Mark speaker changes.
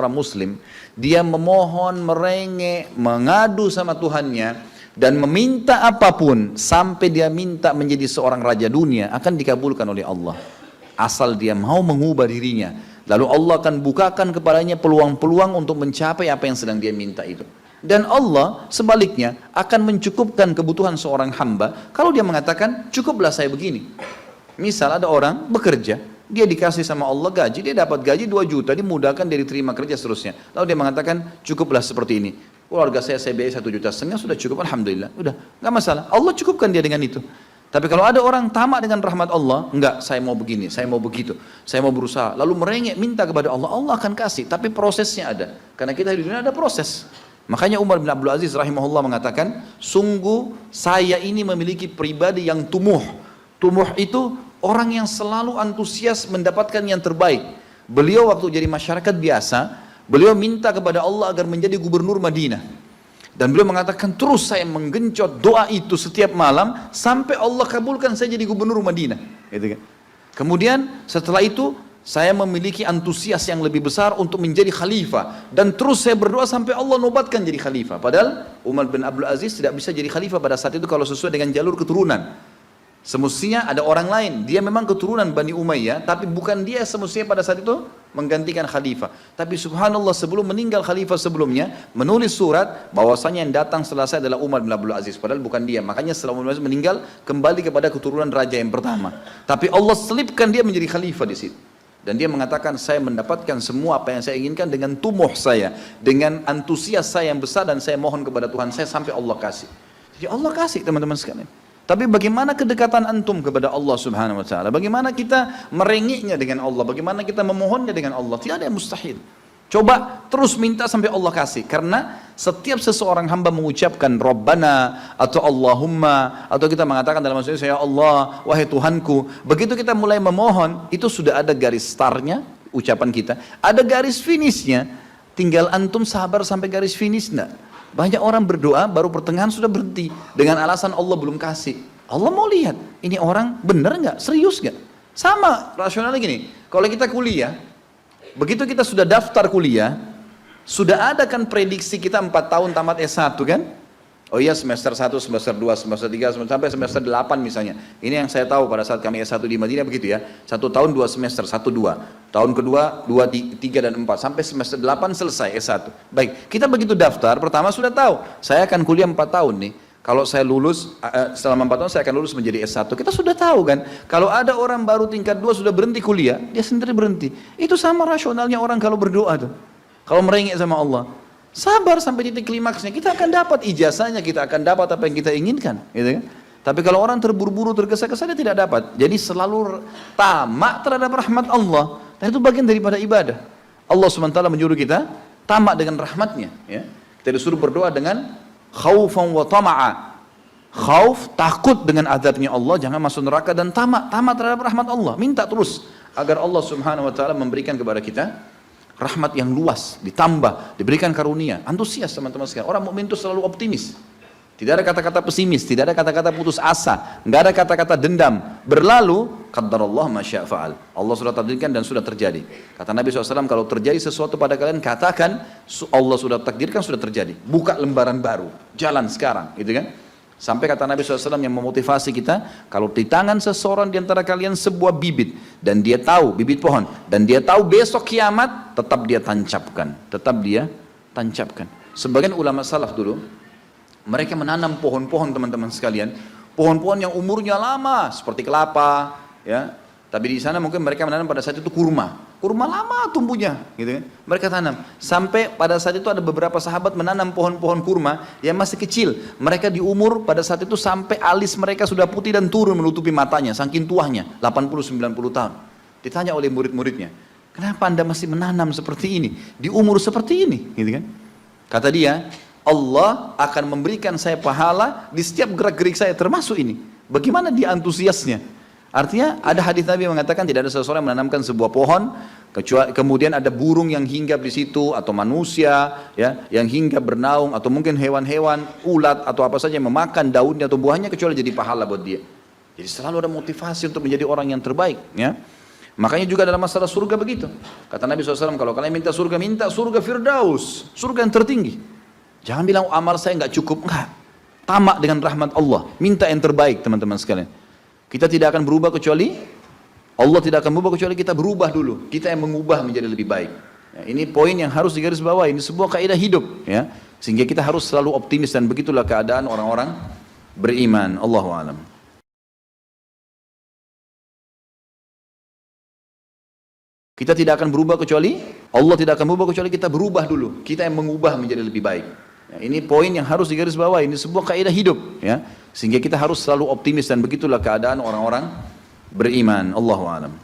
Speaker 1: seorang muslim, dia memohon, merengek, mengadu sama Tuhannya, dan meminta apapun, sampai dia minta menjadi seorang raja dunia, akan dikabulkan oleh Allah. Asal dia mau mengubah dirinya. Lalu Allah akan bukakan kepadanya peluang-peluang untuk mencapai apa yang sedang dia minta itu. Dan Allah sebaliknya akan mencukupkan kebutuhan seorang hamba kalau dia mengatakan, cukuplah saya begini. Misal ada orang bekerja, dia dikasih sama Allah gaji, dia dapat gaji 2 juta, dimudahkan dia diterima kerja seterusnya. Lalu dia mengatakan, cukuplah seperti ini. Keluarga saya biayai 1,5 juta, sudah cukup, alhamdulillah. Udah, nggak masalah. Allah cukupkan dia dengan itu. Tapi kalau ada orang tamak dengan rahmat Allah, enggak, saya mau begini, saya mau begitu, saya mau berusaha, lalu merengek minta kepada Allah, Allah akan kasih, tapi prosesnya ada. Karena kita di dunia ada proses. Makanya Umar bin Abdul Aziz rahimahullah mengatakan, sungguh saya ini memiliki pribadi yang tumuh. Tumuh itu orang yang selalu antusias mendapatkan yang terbaik. Beliau waktu jadi masyarakat biasa, beliau minta kepada Allah agar menjadi gubernur Madinah. Dan beliau mengatakan, terus saya menggencot doa itu setiap malam sampai Allah kabulkan saya jadi gubernur Madinah. Gitu kan. Kemudian setelah itu saya memiliki antusias yang lebih besar untuk menjadi khalifah, dan terus saya berdoa sampai Allah nobatkan jadi khalifah. Padahal Umar bin Abdul Aziz tidak bisa jadi khalifah pada saat itu kalau sesuai dengan jalur keturunan. Semestinya ada orang lain, dia memang keturunan Bani Umayyah, tapi bukan dia semestinya pada saat itu menggantikan khalifah. Tapi subhanallah, sebelum meninggal khalifah sebelumnya, menulis surat bahwasanya yang datang setelah saya adalah Umar bin Abdul Aziz, padahal bukan dia. Makanya setelah Umar bin Abdul Aziz meninggal, kembali kepada keturunan raja yang pertama. Tapi Allah selipkan dia menjadi khalifah di situ. Dan dia mengatakan, saya mendapatkan semua apa yang saya inginkan dengan tumuh saya, dengan antusias saya yang besar, dan saya mohon kepada Tuhan saya sampai Allah kasih. Jadi Allah kasih, teman-teman sekalian. Tapi bagaimana kedekatan antum kepada Allah subhanahu wa ta'ala? Bagaimana kita merengeknya dengan Allah? Bagaimana kita memohonnya dengan Allah? Tidak ada yang mustahil. Coba terus minta sampai Allah kasih. Karena setiap seseorang hamba mengucapkan Rabbana atau Allahumma, atau kita mengatakan dalam maksudnya, ya Allah, wahai Tuhanku. Begitu kita mulai memohon, itu sudah ada garis startnya, ucapan kita. Ada garis finishnya. Tinggal antum sabar sampai garis finish enggak? Banyak orang berdoa baru pertengahan sudah berhenti dengan alasan Allah belum kasih. Allah mau lihat ini orang benar nggak, serius nggak. Sama rasionalnya gini, kalau kita kuliah, begitu kita sudah daftar kuliah, sudah ada kan prediksi kita 4 tahun tamat S1 kan? Oh iya, semester 1, semester 2, semester 3, sampai semester 8 misalnya. Ini yang saya tahu pada saat kami S1 di Madinah begitu ya. 1 tahun 2 semester, 1, 2. Tahun kedua 2, 3 dan 4. Sampai semester 8 selesai S1. Baik, kita begitu daftar, pertama sudah tahu. Saya akan kuliah 4 tahun nih. Kalau saya lulus, selama 4 tahun saya akan lulus menjadi S1. Kita sudah tahu kan. Kalau ada orang baru tingkat 2 sudah berhenti kuliah, dia sendiri berhenti. Itu sama rasionalnya orang kalau berdoa tuh. Kalau merengek sama Allah. Sabar sampai titik klimaksnya, kita akan dapat ijazahnya, kita akan dapat apa yang kita inginkan, gitu kan? Tapi kalau orang terburu-buru, tergesa-gesa, dia tidak dapat. Jadi selalu tamak terhadap rahmat Allah, dan itu bagian daripada ibadah. Allah SWT menyuruh kita tamak dengan rahmatnya, ya. Kita disuruh berdoa dengan khaufan wa tama'a. Khauf, takut dengan azabnya Allah, jangan masuk neraka, dan tamak terhadap rahmat Allah. Minta terus agar Allah Subhanahu wa taala memberikan kepada kita rahmat yang luas, ditambah, diberikan karunia. Antusias teman-teman sekalian. Orang mukmin itu selalu optimis. Tidak ada kata-kata pesimis, tidak ada kata-kata putus asa, nggak ada kata-kata dendam. Berlalu, qadarullah ma syaa fa'al. Allah sudah takdirkan dan sudah terjadi. Kata Nabi SAW, kalau terjadi sesuatu pada kalian, katakan Allah sudah takdirkan, sudah terjadi. Buka lembaran baru, jalan sekarang, gitu kan? Sampai kata Nabi SAW yang memotivasi kita, kalau di tangan seseorang di antara kalian sebuah bibit, dan dia tahu, bibit pohon, dan dia tahu besok kiamat, tetap dia tancapkan. Tetap dia tancapkan. Sebagian ulama salaf dulu, mereka menanam pohon-pohon teman-teman sekalian, pohon-pohon yang umurnya lama, seperti kelapa, ya. Tapi di sana mungkin mereka menanam pada saat itu kurma lama tumbuhnya, gitu kan? Mereka tanam. Sampai pada saat itu ada beberapa sahabat menanam pohon-pohon kurma yang masih kecil. Mereka di umur pada saat itu sampai alis mereka sudah putih dan turun menutupi matanya, saking tuanya, 80-90 tahun. Ditanya oleh murid-muridnya, kenapa anda masih menanam seperti ini, di umur seperti ini, gitu kan? Kata dia, Allah akan memberikan saya pahala di setiap gerak-gerik saya, termasuk ini. Bagaimana dia antusiasnya? Artinya ada hadis Nabi mengatakan tidak ada seseorang yang menanamkan sebuah pohon kecuali kemudian ada burung yang hinggap di situ, atau manusia ya yang hinggap bernaung, atau mungkin hewan-hewan, ulat atau apa saja yang memakan daunnya atau buahnya, kecuali jadi pahala buat dia. Jadi selalu ada motivasi untuk menjadi orang yang terbaik, ya. Makanya juga dalam masalah surga begitu. Kata Nabi SAW, kalau kalian minta surga Firdaus, surga yang tertinggi. Jangan bilang amal saya nggak cukup, enggak. Tamak dengan rahmat Allah, minta yang terbaik teman-teman sekalian. Kita tidak akan berubah kecuali Allah tidak akan berubah kecuali kita berubah dulu. Kita yang mengubah menjadi lebih baik. Ya, ini poin yang harus digarisbawahi. Ini sebuah kaidah hidup, ya. Sehingga kita harus selalu optimis dan begitulah keadaan orang-orang beriman. Allahu a'lam. Kita tidak akan berubah kecuali Allah tidak akan berubah kecuali kita berubah dulu. Kita yang mengubah menjadi lebih baik. Ya, ini poin yang harus digarisbawahi. Ini sebuah kaidah hidup, ya. Sehingga kita harus selalu optimis dan begitulah keadaan orang-orang beriman. Allahu a'lam.